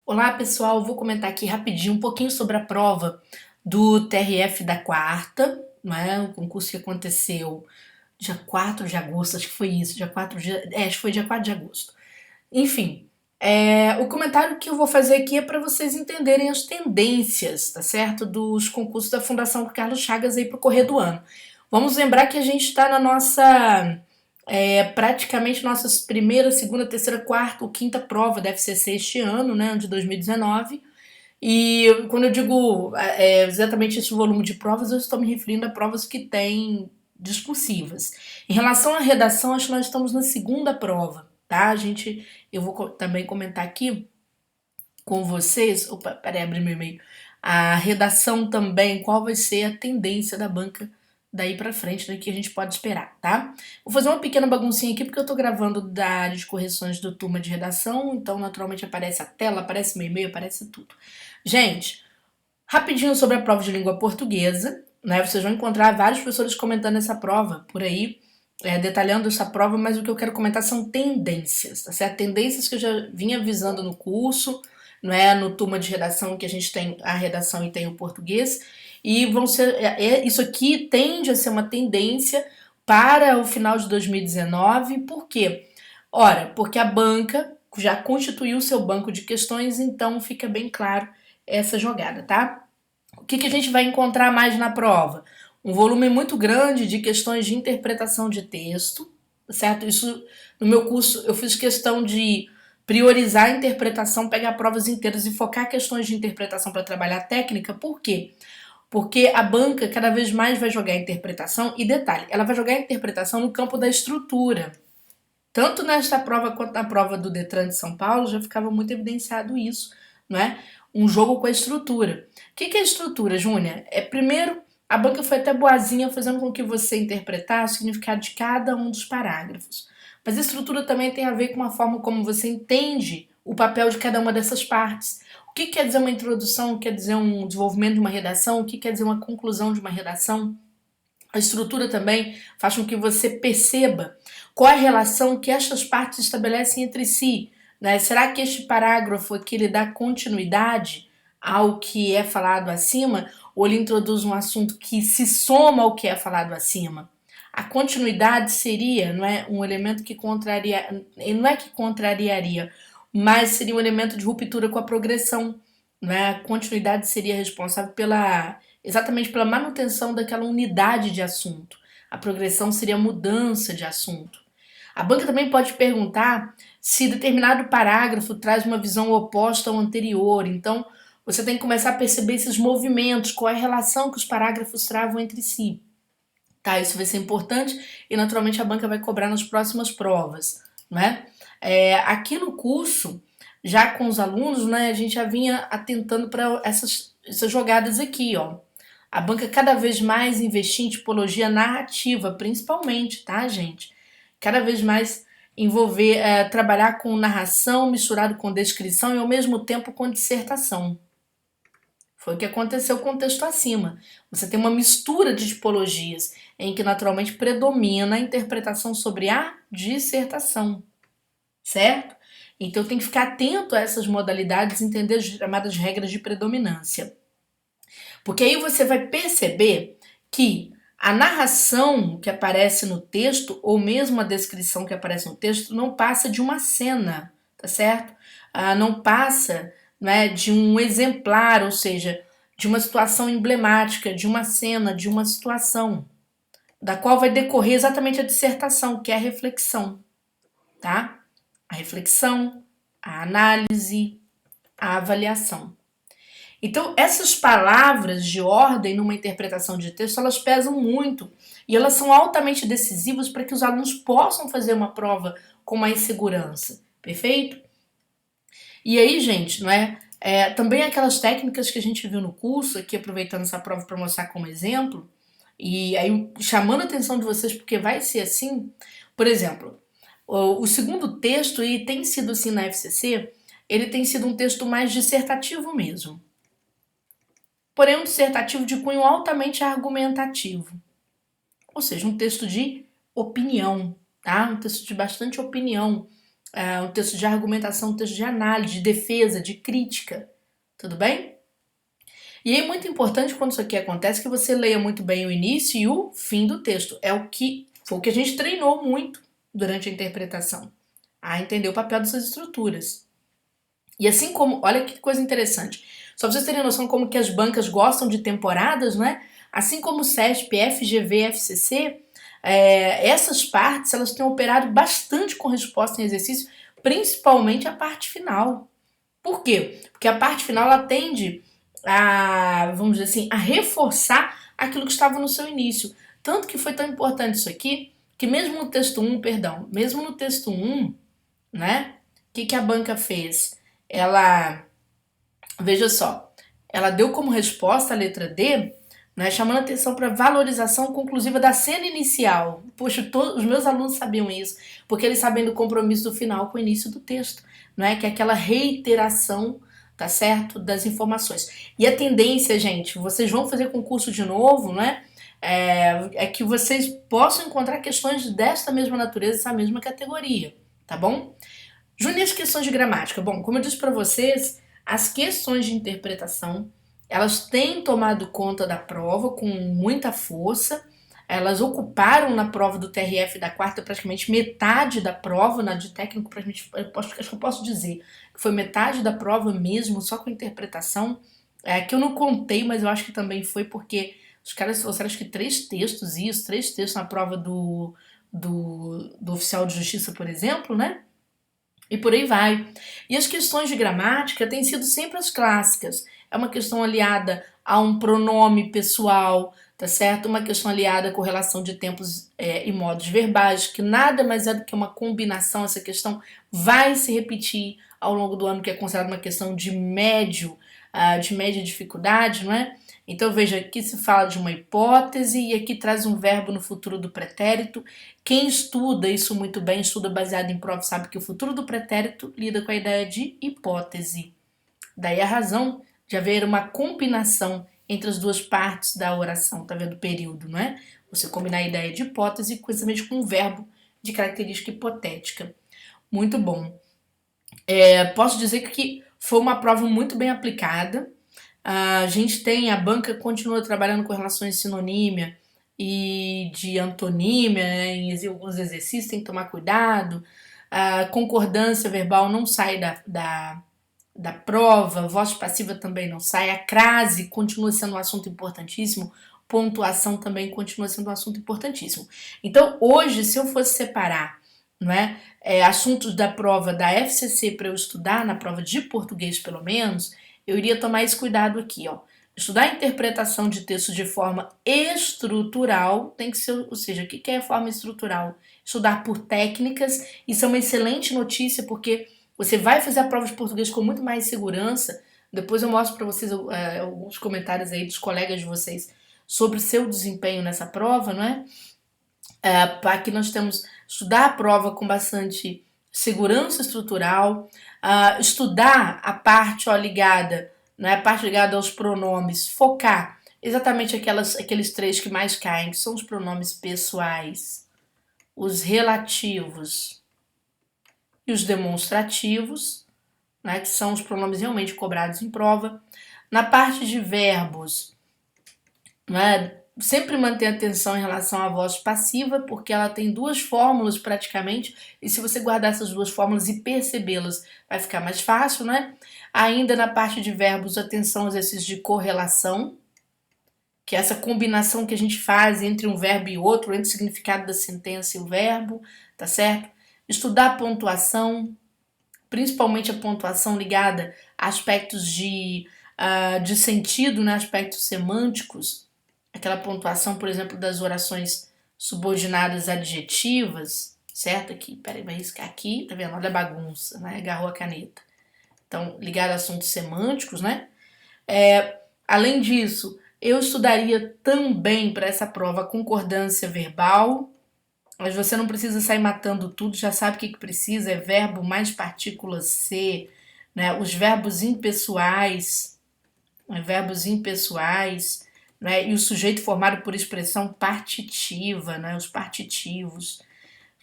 Olá, pessoal. Vou comentar aqui rapidinho um pouquinho sobre a prova do TRF da quarta, não é? O concurso que aconteceu dia 4 de agosto, acho que foi isso, dia 4 de, acho que foi dia 4 de agosto. Enfim, o comentário que eu vou fazer aqui é para vocês entenderem as tendências, tá certo? Dos concursos da Fundação Carlos Chagas aí pro correr do ano. Vamos lembrar que a gente está na nossa praticamente nossas primeira, segunda, terceira, quarta ou quinta prova da FCC este ano, né, de 2019. E quando eu digo exatamente esse volume de provas, eu estou me referindo a provas que têm discursivas. Em relação à redação, acho que nós estamos na segunda prova, tá? Eu vou também comentar aqui com vocês. Opa, peraí, abri meu e-mail. A redação também, qual vai ser a tendência da banca daí pra frente, né, que a gente pode esperar, tá? Vou fazer uma pequena baguncinha aqui porque eu tô gravando da área de correções do turma de redação, então naturalmente aparece a tela, aparece meu e-mail, aparece tudo. Gente, rapidinho sobre a prova de língua portuguesa, né? Vocês vão encontrar vários professores comentando essa prova por aí, detalhando essa prova, mas o que eu quero comentar são tendências, tá certo? Tendências que eu já vinha avisando no curso, não é? No turma de redação que a gente tem a redação e tem o português, e vão ser isso aqui tende a ser uma tendência para o final de 2019, por quê? Ora, porque a banca já constituiu seu banco de questões, então fica bem claro essa jogada, tá? O que a gente vai encontrar mais na prova? Um volume muito grande de questões de interpretação de texto, certo? Isso no meu curso eu fiz questão de priorizar a interpretação, pegar provas inteiras e focar questões de interpretação para trabalhar a técnica. Por quê? Porque a banca cada vez mais vai jogar a interpretação e detalhe, ela vai jogar a interpretação no campo da estrutura. Tanto nesta prova quanto na prova do Detran de São Paulo já ficava muito evidenciado isso, não é? Um jogo com a estrutura. O que é estrutura, Júnia? Primeiro, a banca foi até boazinha fazendo com que você interpretasse o significado de cada um dos parágrafos. Mas a estrutura também tem a ver com a forma como você entende o papel de cada uma dessas partes. O que quer dizer uma introdução, o que quer dizer um desenvolvimento de uma redação, o que quer dizer uma conclusão de uma redação. A estrutura também faz com que você perceba qual é a relação que estas partes estabelecem entre si, né? Será que este parágrafo aqui ele dá continuidade ao que é falado acima ou ele introduz um assunto que se soma ao que é falado acima? A continuidade seria, não é, um elemento que contraria, não é que contrariaria, mas seria um elemento de ruptura com a progressão, não é? A continuidade seria responsável exatamente pela manutenção daquela unidade de assunto. A progressão seria a mudança de assunto. A banca também pode perguntar se determinado parágrafo traz uma visão oposta ao anterior. Então, você tem que começar a perceber esses movimentos, qual é a relação que os parágrafos travam entre si. Tá, isso vai ser importante e naturalmente a banca vai cobrar nas próximas provas, né? Aqui no curso, já com os alunos, né, a gente já vinha atentando para essas jogadas aqui, ó. A banca cada vez mais investir em tipologia narrativa, principalmente, tá, gente? Cada vez mais envolver, trabalhar com narração misturado com descrição e ao mesmo tempo com dissertação. Foi o que aconteceu com o texto acima. Você tem uma mistura de tipologias em que naturalmente predomina a interpretação sobre a dissertação, certo? Então tem que ficar atento a essas modalidades e entender as chamadas regras de predominância. Porque aí você vai perceber que a narração que aparece no texto, ou mesmo a descrição que aparece no texto, não passa de uma cena, tá certo? Não passa, né, de um exemplar, ou seja, de uma situação emblemática, de uma cena, de uma situação, da qual vai decorrer exatamente a dissertação, que é a reflexão, tá? A reflexão, a análise, a avaliação. Então, essas palavras de ordem numa interpretação de texto, elas pesam muito e elas são altamente decisivas para que os alunos possam fazer uma prova com mais segurança, perfeito? E aí, gente, não é? Também aquelas técnicas que a gente viu no curso, aqui aproveitando essa prova para mostrar como exemplo, e aí chamando a atenção de vocês porque vai ser assim, por exemplo, o segundo texto, e tem sido assim na FCC, ele tem sido um texto mais dissertativo mesmo. Porém, um dissertativo de cunho altamente argumentativo. Ou seja, um texto de opinião, tá? Um texto de bastante opinião. um texto de argumentação, um texto de análise, de defesa, de crítica, tudo bem? E é muito importante quando isso aqui acontece que você leia muito bem o início e o fim do texto. Foi o que a gente treinou muito durante a interpretação, a entender o papel dessas estruturas. E assim como, olha que coisa interessante, só pra vocês terem noção como que as bancas gostam de temporadas, né? Assim como o CESP, FGV, FCC, essas partes elas têm operado bastante com resposta em exercício, principalmente a parte final. Por quê? Porque a parte final ela tende a, vamos dizer assim, a reforçar aquilo que estava no seu início. Tanto que foi tão importante isso aqui, que mesmo no texto 1, mesmo no texto 1, né? O que a banca fez? Ela, veja só, ela deu como resposta a letra D, né, chamando atenção para a valorização conclusiva da cena inicial. Poxa, os meus alunos sabiam isso, porque eles sabem do compromisso do final com o início do texto, não é? Que é aquela reiteração, tá certo, das informações. E a tendência, gente, vocês vão fazer concurso de novo, né? É que vocês possam encontrar questões desta mesma natureza, essa mesma categoria, tá bom? Junir as questões de gramática. Bom, como eu disse para vocês, as questões de interpretação, elas têm tomado conta da prova com muita força. Elas ocuparam na prova do TRF da quarta praticamente metade da prova, na de técnico, acho que eu posso dizer que foi metade da prova mesmo, só com interpretação, que eu não contei, mas eu acho que também foi porque os caras trouxeram acho que três textos na prova do oficial de justiça, por exemplo, né? E por aí vai. E as questões de gramática têm sido sempre as clássicas. É uma questão aliada a um pronome pessoal, tá certo? Uma questão aliada à correlação de tempos e modos verbais, que nada mais é do que uma combinação. Essa questão vai se repetir ao longo do ano, que é considerada uma questão de de média dificuldade, não é? Então veja, aqui se fala de uma hipótese e aqui traz um verbo no futuro do pretérito. Quem estuda isso muito bem, estuda baseado em prova, sabe que o futuro do pretérito lida com a ideia de hipótese. Daí a razão de haver uma combinação entre as duas partes da oração, tá vendo? Período, não é? Você combinar a ideia de hipótese coincidente com um verbo de característica hipotética. Muito bom. Posso dizer que foi uma prova muito bem aplicada. A gente a banca continua trabalhando com relações de sinonímia e de antonímia, né, em alguns exercícios, tem que tomar cuidado. A concordância verbal não sai da prova, voz passiva também não sai, a crase continua sendo um assunto importantíssimo, pontuação também continua sendo um assunto importantíssimo. Então, hoje, se eu fosse separar, não assuntos da prova da FCC para eu estudar, na prova de português pelo menos, eu iria tomar esse cuidado aqui, ó. Estudar a interpretação de texto de forma estrutural tem que ser, ou seja, o que é forma estrutural? Estudar por técnicas, isso é uma excelente notícia porque você vai fazer a prova de português com muito mais segurança. Depois eu mostro para vocês alguns comentários aí dos colegas de vocês sobre o seu desempenho nessa prova, não é? Para que nós temos estudar a prova com bastante segurança estrutural, estudar a parte ligada, a parte ligada aos pronomes, focar exatamente aqueles três que mais caem, que são os pronomes pessoais, os relativos e os demonstrativos, que são os pronomes realmente cobrados em prova. Na parte de verbos, sempre manter atenção em relação à voz passiva, porque ela tem duas fórmulas praticamente, e se você guardar essas duas fórmulas e percebê-las, vai ficar mais fácil, né? Ainda na parte de verbos, atenção aos exercícios de correlação, que é essa combinação que a gente faz entre um verbo e outro, entre o significado da sentença e o verbo, tá certo? Estudar a pontuação, principalmente a pontuação ligada a aspectos de sentido, aspectos semânticos, aquela pontuação, por exemplo, das orações subordinadas adjetivas, certo? Aqui, peraí, vai riscar aqui, tá vendo? Olha a bagunça, né? Agarrou a caneta. Então, ligado a assuntos semânticos, né? Além disso, eu estudaria também para essa prova a concordância verbal, mas você não precisa sair matando tudo, já sabe o que precisa, é verbo mais partícula C, né? Os verbos impessoais, e o sujeito formado por expressão partitiva, os partitivos.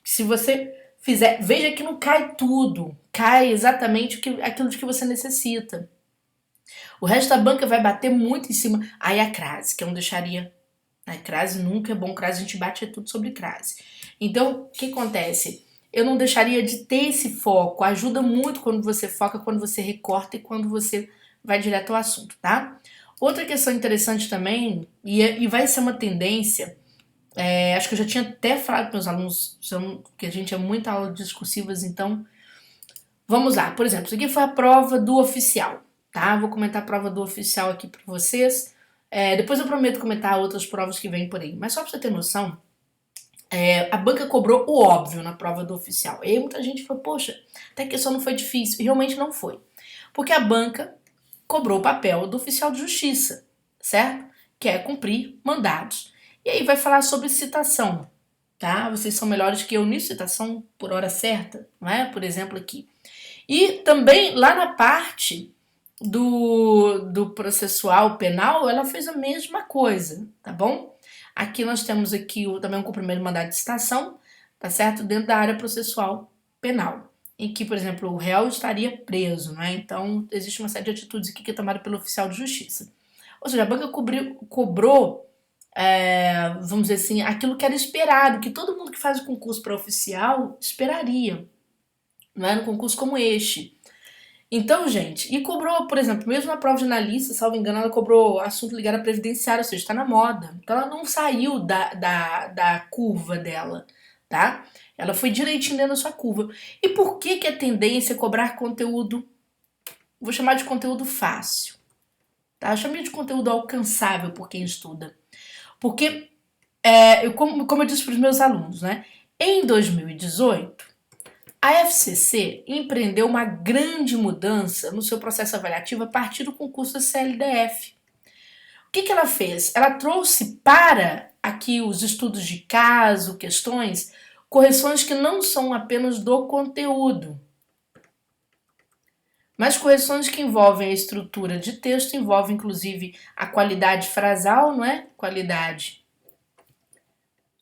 Se você fizer, veja que não cai tudo, cai exatamente aquilo de que você necessita. O resto da banca vai bater muito em cima. Aí a crase, que eu não deixaria. A crase nunca é bom, crase a gente bate tudo sobre crase. Então, o que acontece? Eu não deixaria de ter esse foco. Ajuda muito quando você foca, quando você recorta e quando você vai direto ao assunto, tá? Outra questão interessante também, e vai ser uma tendência, acho que eu já tinha até falado para meus alunos, que a gente é muita aula de discursivas, então vamos lá. Por exemplo, isso aqui foi a prova do oficial, tá? Vou comentar a prova do oficial aqui para vocês. Depois eu prometo comentar outras provas que vêm por aí. Mas só para você ter noção, a banca cobrou o óbvio na prova do oficial. E aí muita gente falou, poxa, até que isso não foi difícil. E realmente não foi. Porque a banca cobrou o papel do oficial de justiça, certo? Que é cumprir mandados. E aí vai falar sobre citação, tá? Vocês são melhores que eu nisso, citação por hora certa, não é? Por exemplo, aqui. E também lá na parte do processual penal, ela fez a mesma coisa, tá bom? Aqui nós temos aqui também um cumprimento de mandado de citação, tá certo? Dentro da área processual penal, em que, por exemplo, o réu estaria preso, né? Então, existe uma série de atitudes aqui que é tomada pelo oficial de justiça. Ou seja, a banca cobrou, vamos dizer assim, aquilo que era esperado, que todo mundo que faz o concurso para oficial esperaria, não é? Num concurso como este. Então, gente, e cobrou, por exemplo, mesmo na prova de analista, salvo engano, ela cobrou assunto ligado à previdenciária, ou seja, está na moda. Então ela não saiu da curva dela, tá? Ela foi direitinho dentro da sua curva. E por que a tendência é cobrar conteúdo, vou chamar de conteúdo fácil, tá? Eu chamei de conteúdo alcançável por quem estuda. Porque, como eu disse para os meus alunos, né? Em 2018, a FCC empreendeu uma grande mudança no seu processo avaliativo a partir do concurso da CLDF. O que ela fez? Ela trouxe para aqui os estudos de caso, questões, correções que não são apenas do conteúdo, mas correções que envolvem a estrutura de texto, envolvem inclusive a qualidade frasal, não é? Qualidade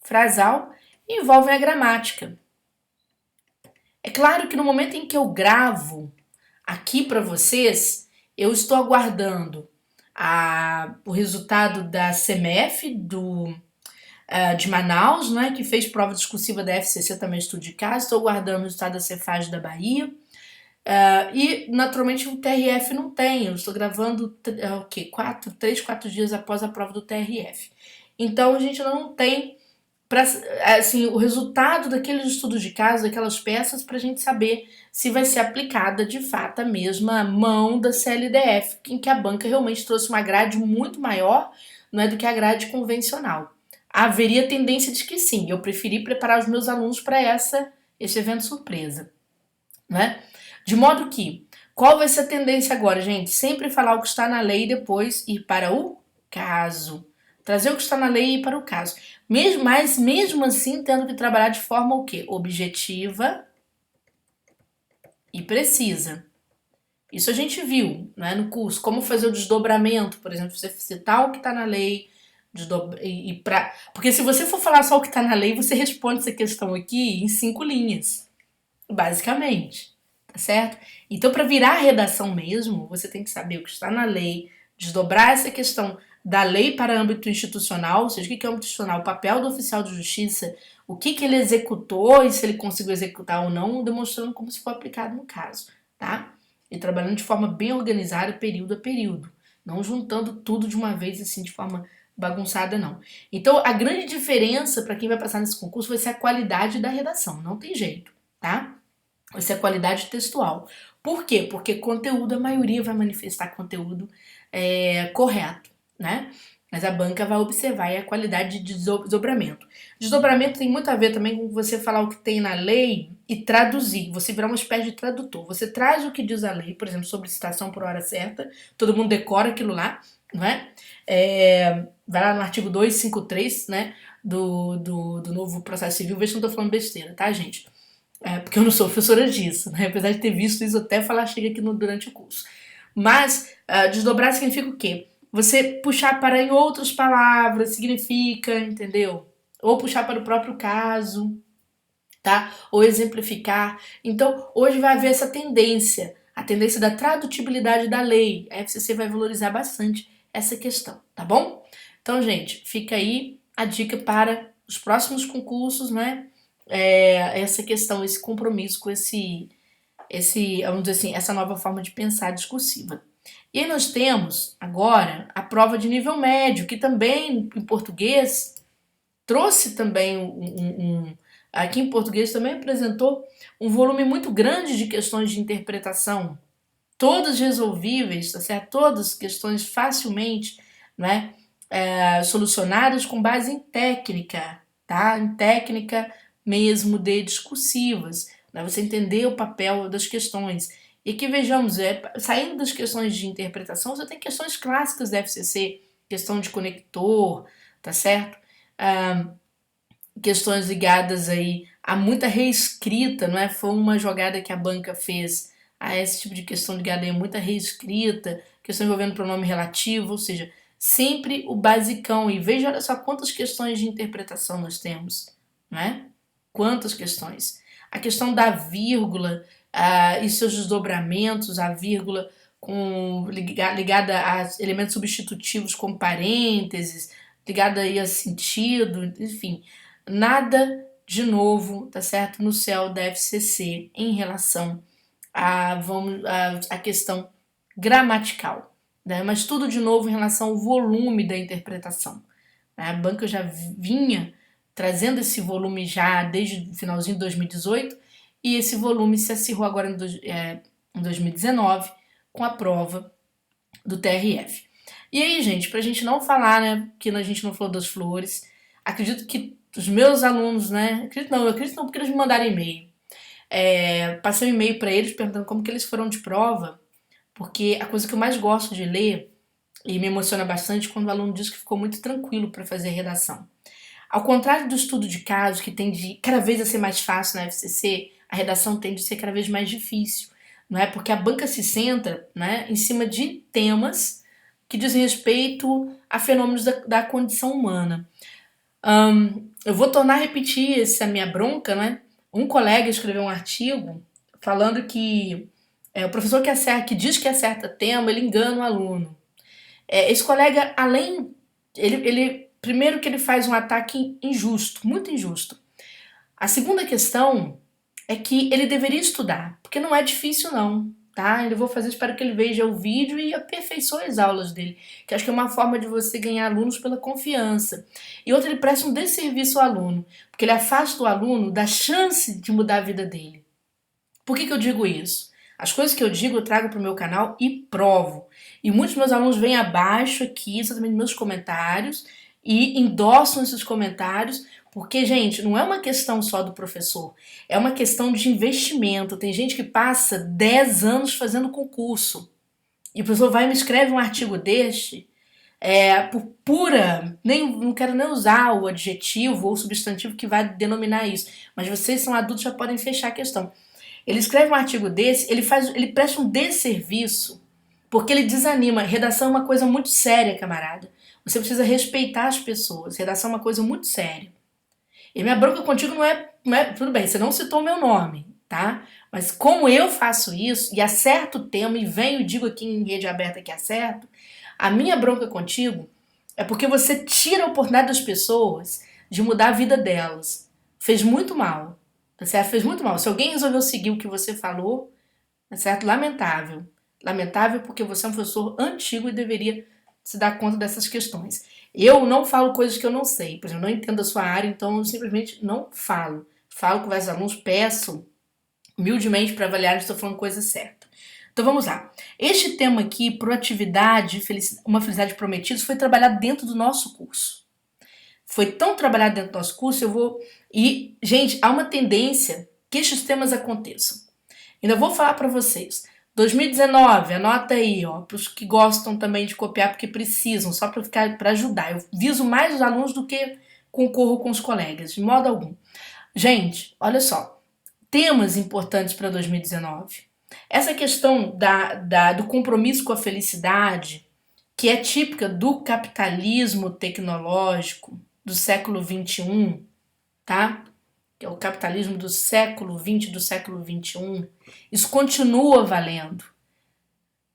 frasal, e envolvem a gramática. É claro que no momento em que eu gravo aqui para vocês, eu estou aguardando o resultado da CEMEF de Manaus, né, que fez prova discursiva da FCC, também estudo de caso. Estou aguardando o resultado da Cefaz da Bahia. E, naturalmente, o TRF não tem. Eu estou gravando, 3, 4 dias após a prova do TRF. Então, a gente não tem assim, o resultado daqueles estudos de caso, daquelas peças, para a gente saber se vai ser aplicada de fato a mesma mão da CLDF, em que a banca realmente trouxe uma grade muito maior, não é, do que a grade convencional. Haveria tendência de que sim, eu preferi preparar os meus alunos para esse evento surpresa, né? De modo que, qual vai ser a tendência agora, gente? Sempre falar o que está na lei e depois ir para o caso. Trazer o que está na lei e ir para o caso. Mas mesmo assim, tendo que trabalhar de forma o quê? Objetiva e precisa. Isso a gente viu, né, no curso. Como fazer o desdobramento, por exemplo, você citar o que está na lei, porque se você for falar só o que está na lei, você responde essa questão aqui em 5 linhas, basicamente, tá certo? Então, para virar a redação mesmo, você tem que saber o que está na lei, desdobrar essa questão da lei para âmbito institucional, ou seja, o que é âmbito institucional, o papel do oficial de justiça, o que ele executou e se ele conseguiu executar ou não, demonstrando como se for aplicado no caso, tá? E trabalhando de forma bem organizada, período a período, não juntando tudo de uma vez assim de forma bagunçada, não. Então, a grande diferença para quem vai passar nesse concurso vai ser a qualidade da redação, não tem jeito, tá? Vai ser a qualidade textual. Por quê? Porque conteúdo, a maioria vai manifestar conteúdo correto, né? Mas a banca vai observar a qualidade de desdobramento. Desdobramento tem muito a ver também com você falar o que tem na lei e traduzir. Você virar uma espécie de tradutor. Você traz o que diz a lei, por exemplo, sobre citação por hora certa, todo mundo decora aquilo lá, não é? Vai lá no artigo 253, né, do novo processo civil, veja se eu não tô falando besteira, tá, gente? Porque eu não sou professora disso, né? Apesar de ter visto isso até falar chega aqui durante o curso. Mas desdobrar significa o quê? Você puxar para em outras palavras significa, entendeu? Ou puxar para o próprio caso, tá? Ou exemplificar. Então, hoje vai haver essa tendência, a tendência da tradutibilidade da lei. A FCC vai valorizar bastante essa questão, tá bom? Então, gente, fica aí a dica para os próximos concursos, né? Essa questão, esse compromisso com vamos dizer assim, essa nova forma de pensar discursiva. E aí nós temos agora a prova de nível médio, que também em português trouxe também aqui em português também apresentou um volume muito grande de questões de interpretação, todas resolvíveis, tá certo? Todas questões facilmente, né, solucionadas com base em técnica, tá? Em técnica mesmo de discursivas, né? Você entender o papel das questões. E aqui vejamos, saindo das questões de interpretação, você tem questões clássicas da FCC, questão de conector, tá certo? Questões ligadas aí a muita reescrita, não é? Foi uma jogada que a banca fez a esse tipo de questão ligada aí a muita reescrita, questão envolvendo pronome relativo, ou seja, sempre o basicão. E veja, olha só quantas questões de interpretação nós temos, não é? Quantas questões. A questão da vírgula e seus desdobramentos, a vírgula ligada a elementos substitutivos como parênteses, ligada aí a sentido, enfim. Nada de novo, tá certo? No céu da FCC em relação a questão gramatical, né? Mas tudo de novo em relação ao volume da interpretação. A banca já vinha trazendo esse volume já desde o finalzinho de 2018 e esse volume se acirrou agora em 2019 com a prova do TRF. E aí, gente, pra gente não falar, né, que a gente não falou das flores, acredito que os meus alunos, né, acredito não, porque eles me mandaram e-mail. Passei um e-mail para eles perguntando como que eles foram de prova, porque a coisa que eu mais gosto de ler e me emociona bastante é quando o aluno diz que ficou muito tranquilo para fazer a redação. Ao contrário do estudo de caso, que tende cada vez a ser mais fácil na FCC, a redação tende a ser cada vez mais difícil, não é? Porque a banca se centra, né, em cima de temas que dizem respeito a fenômenos da condição humana. Eu vou tornar a repetir essa minha bronca, né? Um colega escreveu um artigo falando que o professor que diz que acerta tema, ele engana o aluno. Esse colega, primeiro que ele faz um ataque injusto, muito injusto. A segunda questão é que ele deveria estudar, porque não é difícil não, tá? Eu vou fazer, espero que ele veja o vídeo e aperfeiçoe as aulas dele, que acho que é uma forma de você ganhar alunos pela confiança. E outra, ele presta um desserviço ao aluno, porque ele afasta o aluno da chance de mudar a vida dele. Por que eu digo isso? As coisas que eu digo eu trago para o meu canal e provo. E muitos meus alunos vêm abaixo aqui, exatamente nos meus comentários, e endossam esses comentários, porque, gente, não é uma questão só do professor, é uma questão de investimento. Tem gente que passa 10 anos fazendo concurso, e o professor vai e me escreve um artigo deste, por pura, não quero nem usar o adjetivo ou o substantivo que vai denominar isso, mas vocês são adultos, já podem fechar a questão. Ele escreve um artigo desse, ele presta um desserviço, porque ele desanima. Redação é uma coisa muito séria, camarada. Você precisa respeitar as pessoas. Redação é uma coisa muito séria. E minha bronca contigo não é. Tudo bem, você não citou meu nome, tá? Mas como eu faço isso e acerto o tema e venho e digo aqui em rede aberta que acerto, a minha bronca contigo é porque você tira a oportunidade das pessoas de mudar a vida delas. Fez muito mal. Tá certo? Fez muito mal. Se alguém resolveu seguir o que você falou, tá certo? Lamentável. Lamentável porque você é um professor antigo e deveria se dar conta dessas questões. Eu não falo coisas que eu não sei. Por exemplo, eu não entendo a sua área, então eu simplesmente não falo. Falo com vários alunos, peço humildemente para avaliar se estou falando coisa certa. Então vamos lá. Este tema aqui, proatividade, uma felicidade prometida, foi trabalhado dentro do nosso curso. Foi tão trabalhado dentro do nosso curso, E, gente, há uma tendência que estes temas aconteçam. Ainda vou falar para vocês. 2019, anota aí, ó, para os que gostam também de copiar porque precisam, só para ajudar. Eu viso mais os alunos do que concorro com os colegas, de modo algum. Gente, olha só, temas importantes para 2019. Essa questão do compromisso com a felicidade, que é típica do capitalismo tecnológico do século XXI, tá? que é o capitalismo do século XX, do século XXI, isso continua valendo.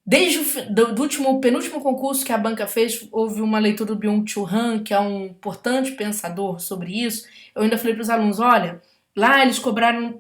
Desde o penúltimo concurso que a banca fez, houve uma leitura do Byung-Chul Han, que é um importante pensador sobre isso. Eu ainda falei para os alunos, olha, lá eles cobraram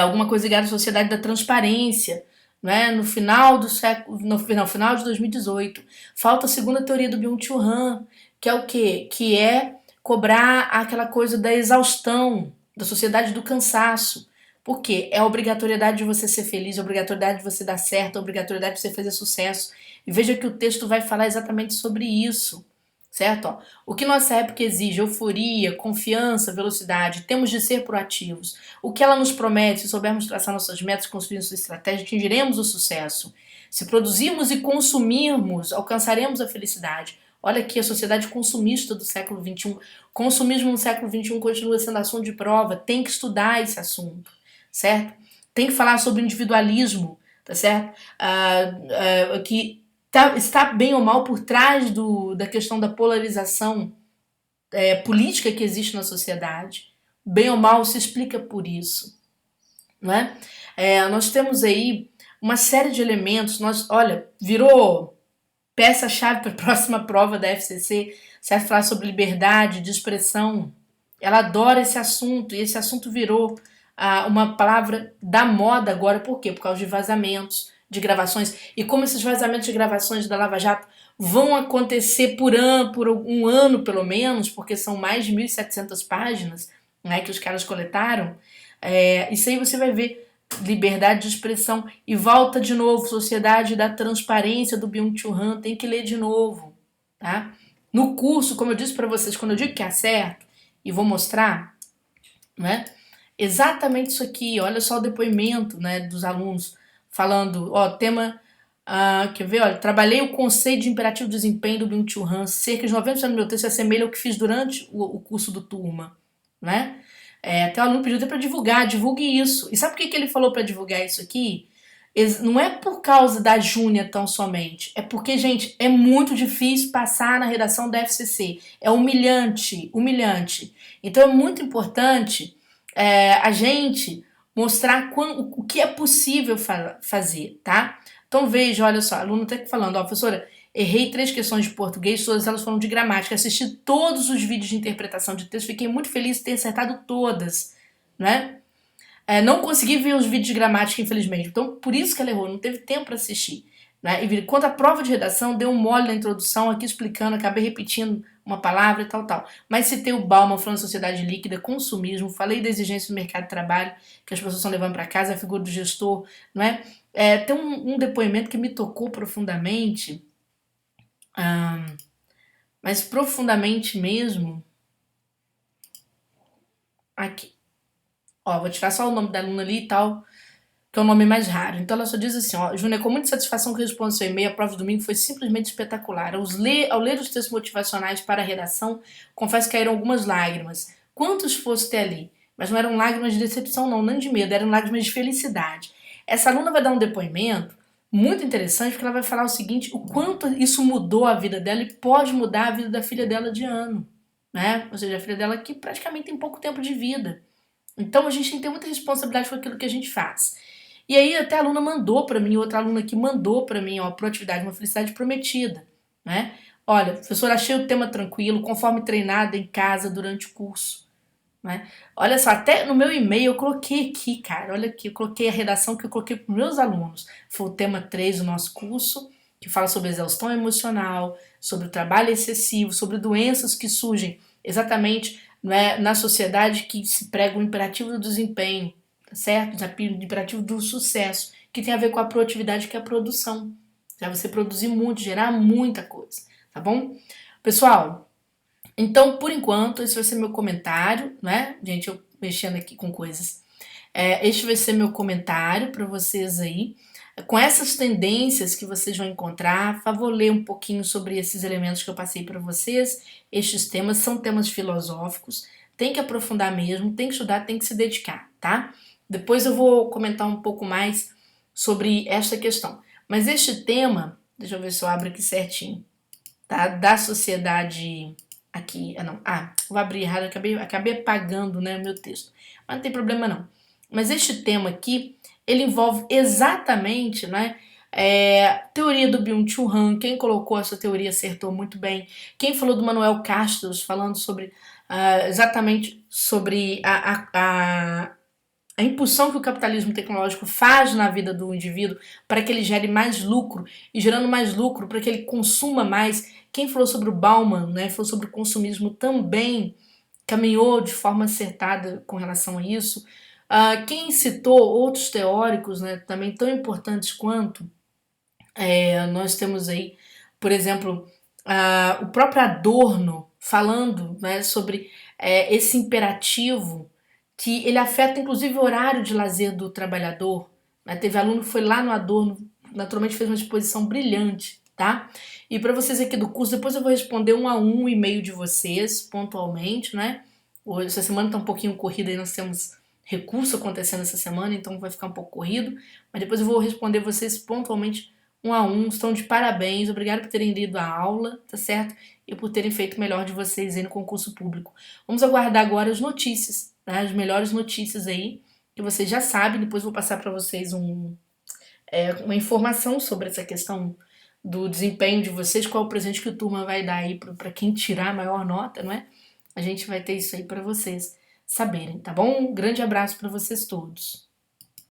alguma coisa ligada à sociedade da transparência, né? No final do século, no final de 2018. Falta a segunda teoria do Byung-Chul Han, que é o quê? Que é cobrar aquela coisa da exaustão, da sociedade do cansaço. Por quê? É a obrigatoriedade de você ser feliz, a obrigatoriedade de você dar certo, a obrigatoriedade de você fazer sucesso. E veja que o texto vai falar exatamente sobre isso, certo? Ó, o que nossa época exige, euforia, confiança, velocidade, temos de ser proativos. O que ela nos promete, se soubermos traçar nossas metas, construir nossa estratégia, atingiremos o sucesso. Se produzirmos e consumirmos, alcançaremos a felicidade. Olha aqui a sociedade consumista do século XXI. Consumismo no século XXI continua sendo assunto de prova, tem que estudar esse assunto, certo? Tem que falar sobre individualismo, tá certo? Que está bem ou mal por trás da questão da polarização política que existe na sociedade. Bem ou mal se explica por isso, não é? Nós temos aí uma série de elementos. Olha, virou peça-chave para a próxima prova da FCC, certo? Falar sobre liberdade de expressão. Ela adora esse assunto e esse assunto virou uma palavra da moda agora. Por quê? Por causa de vazamentos, de gravações. E como esses vazamentos de gravações da Lava Jato vão acontecer por um ano pelo menos, porque são mais de 1.700 páginas, né, que os caras coletaram, isso aí você vai ver liberdade de expressão e volta de novo, sociedade da transparência do Byung-Chul Han, tem que ler de novo, tá? No curso, como eu disse para vocês, quando eu digo que é certo, e vou mostrar, né? Exatamente isso aqui, olha só o depoimento, né, dos alunos falando, ó, tema, quer ver, olha, trabalhei o conceito de imperativo de desempenho do Byung-Chul Han, cerca de 90% do meu texto se assemelha ao que fiz durante o curso do Turma, né? Até o aluno pediu até para divulgar, divulgue isso. E sabe por que ele falou para divulgar isso aqui? Não é por causa da Júnia tão somente, é porque, gente, é muito difícil passar na redação da FCC, é humilhante, humilhante. Então é muito importante a gente mostrar o que é possível fazer, tá? Então veja, olha só, aluno até falando, ó, professora, errei 3 questões de português, todas elas foram de gramática, assisti todos os vídeos de interpretação de texto, fiquei muito feliz de ter acertado todas, né? Não consegui ver os vídeos de gramática, infelizmente, então por isso que ela errou, não teve tempo para assistir. Né? E quanto à prova de redação, deu um mole na introdução, aqui explicando, acabei repetindo uma palavra e tal. Mas citei o Bauman falando de sociedade líquida, consumismo, falei da exigência do mercado de trabalho, que as pessoas estão levando para casa, a figura do gestor, não é? Tem um depoimento que me tocou profundamente, mas profundamente mesmo, aqui. Ó, vou tirar só o nome da aluna ali e tal, que é o nome mais raro. Então ela só diz assim, ó, Júnior, com muita satisfação que respondo seu e-mail, a prova de domingo foi simplesmente espetacular. Ao ler os textos motivacionais para a redação, confesso que caíram algumas lágrimas. Quanto esforço ter ali? Mas não eram lágrimas de decepção não, nem de medo, eram lágrimas de felicidade. Essa aluna vai dar um depoimento muito interessante, porque ela vai falar o seguinte, o quanto isso mudou a vida dela e pode mudar a vida da filha dela de ano. Né? Ou seja, a filha dela que praticamente tem pouco tempo de vida. Então a gente tem que ter muita responsabilidade com aquilo que a gente faz. E aí até a aluna mandou para mim, outra aluna aqui mandou para mim, ó, proatividade, uma felicidade prometida, né? Olha, professora, achei o tema tranquilo, conforme treinada em casa durante o curso, né? Olha só, até no meu e-mail eu coloquei aqui, cara, olha aqui, eu coloquei a redação que eu coloquei para meus alunos. Foi o tema 3 do nosso curso, que fala sobre exaustão emocional, sobre o trabalho excessivo, sobre doenças que surgem exatamente, né, na sociedade que se prega o imperativo do desempenho, certo? O imperativo do sucesso, que tem a ver com a proatividade, que é a produção. Já você produzir muito, gerar muita coisa, tá bom? Pessoal, então, por enquanto, esse vai ser meu comentário, né? Gente, eu mexendo aqui com coisas. Este vai ser meu comentário para vocês aí. Com essas tendências que vocês vão encontrar, vou ler um pouquinho sobre esses elementos que eu passei para vocês. Estes temas são temas filosóficos, tem que aprofundar mesmo, tem que estudar, tem que se dedicar, tá? Depois eu vou comentar um pouco mais sobre esta questão. Mas este tema, deixa eu ver se eu abro aqui certinho, tá? Da sociedade aqui, não, vou abrir errado, acabei apagando, né, o meu texto, mas não tem problema não. Mas este tema aqui, ele envolve exatamente, né, teoria do Byung-Chul Han. Quem colocou essa teoria acertou muito bem. Quem falou do Manuel Castros, falando sobre exatamente sobre a impulsão que o capitalismo tecnológico faz na vida do indivíduo para que ele gere mais lucro, e gerando mais lucro para que ele consuma mais. Quem falou sobre o Bauman, né, falou sobre o consumismo, também caminhou de forma acertada com relação a isso. Quem citou outros teóricos, né, também tão importantes quanto, nós temos aí, por exemplo, o próprio Adorno falando, né, sobre esse imperativo que ele afeta inclusive o horário de lazer do trabalhador. Né? Teve aluno que foi lá no Adorno, naturalmente fez uma exposição brilhante, tá? E para vocês aqui do curso, depois eu vou responder um a um e-mail de vocês, pontualmente, né? Hoje, essa semana tá um pouquinho corrida e nós temos recurso acontecendo essa semana, então vai ficar um pouco corrido, mas depois eu vou responder vocês pontualmente um a um. Estão de parabéns, obrigado por terem lido a aula, tá certo? E por terem feito o melhor de vocês aí no concurso público. Vamos aguardar agora as notícias, né? As melhores notícias aí, que vocês já sabem. Depois vou passar para vocês uma informação sobre essa questão do desempenho de vocês, qual o presente que o turma vai dar aí para quem tirar a maior nota, não é? A gente vai ter isso aí para vocês saberem, tá bom? Um grande abraço para vocês todos.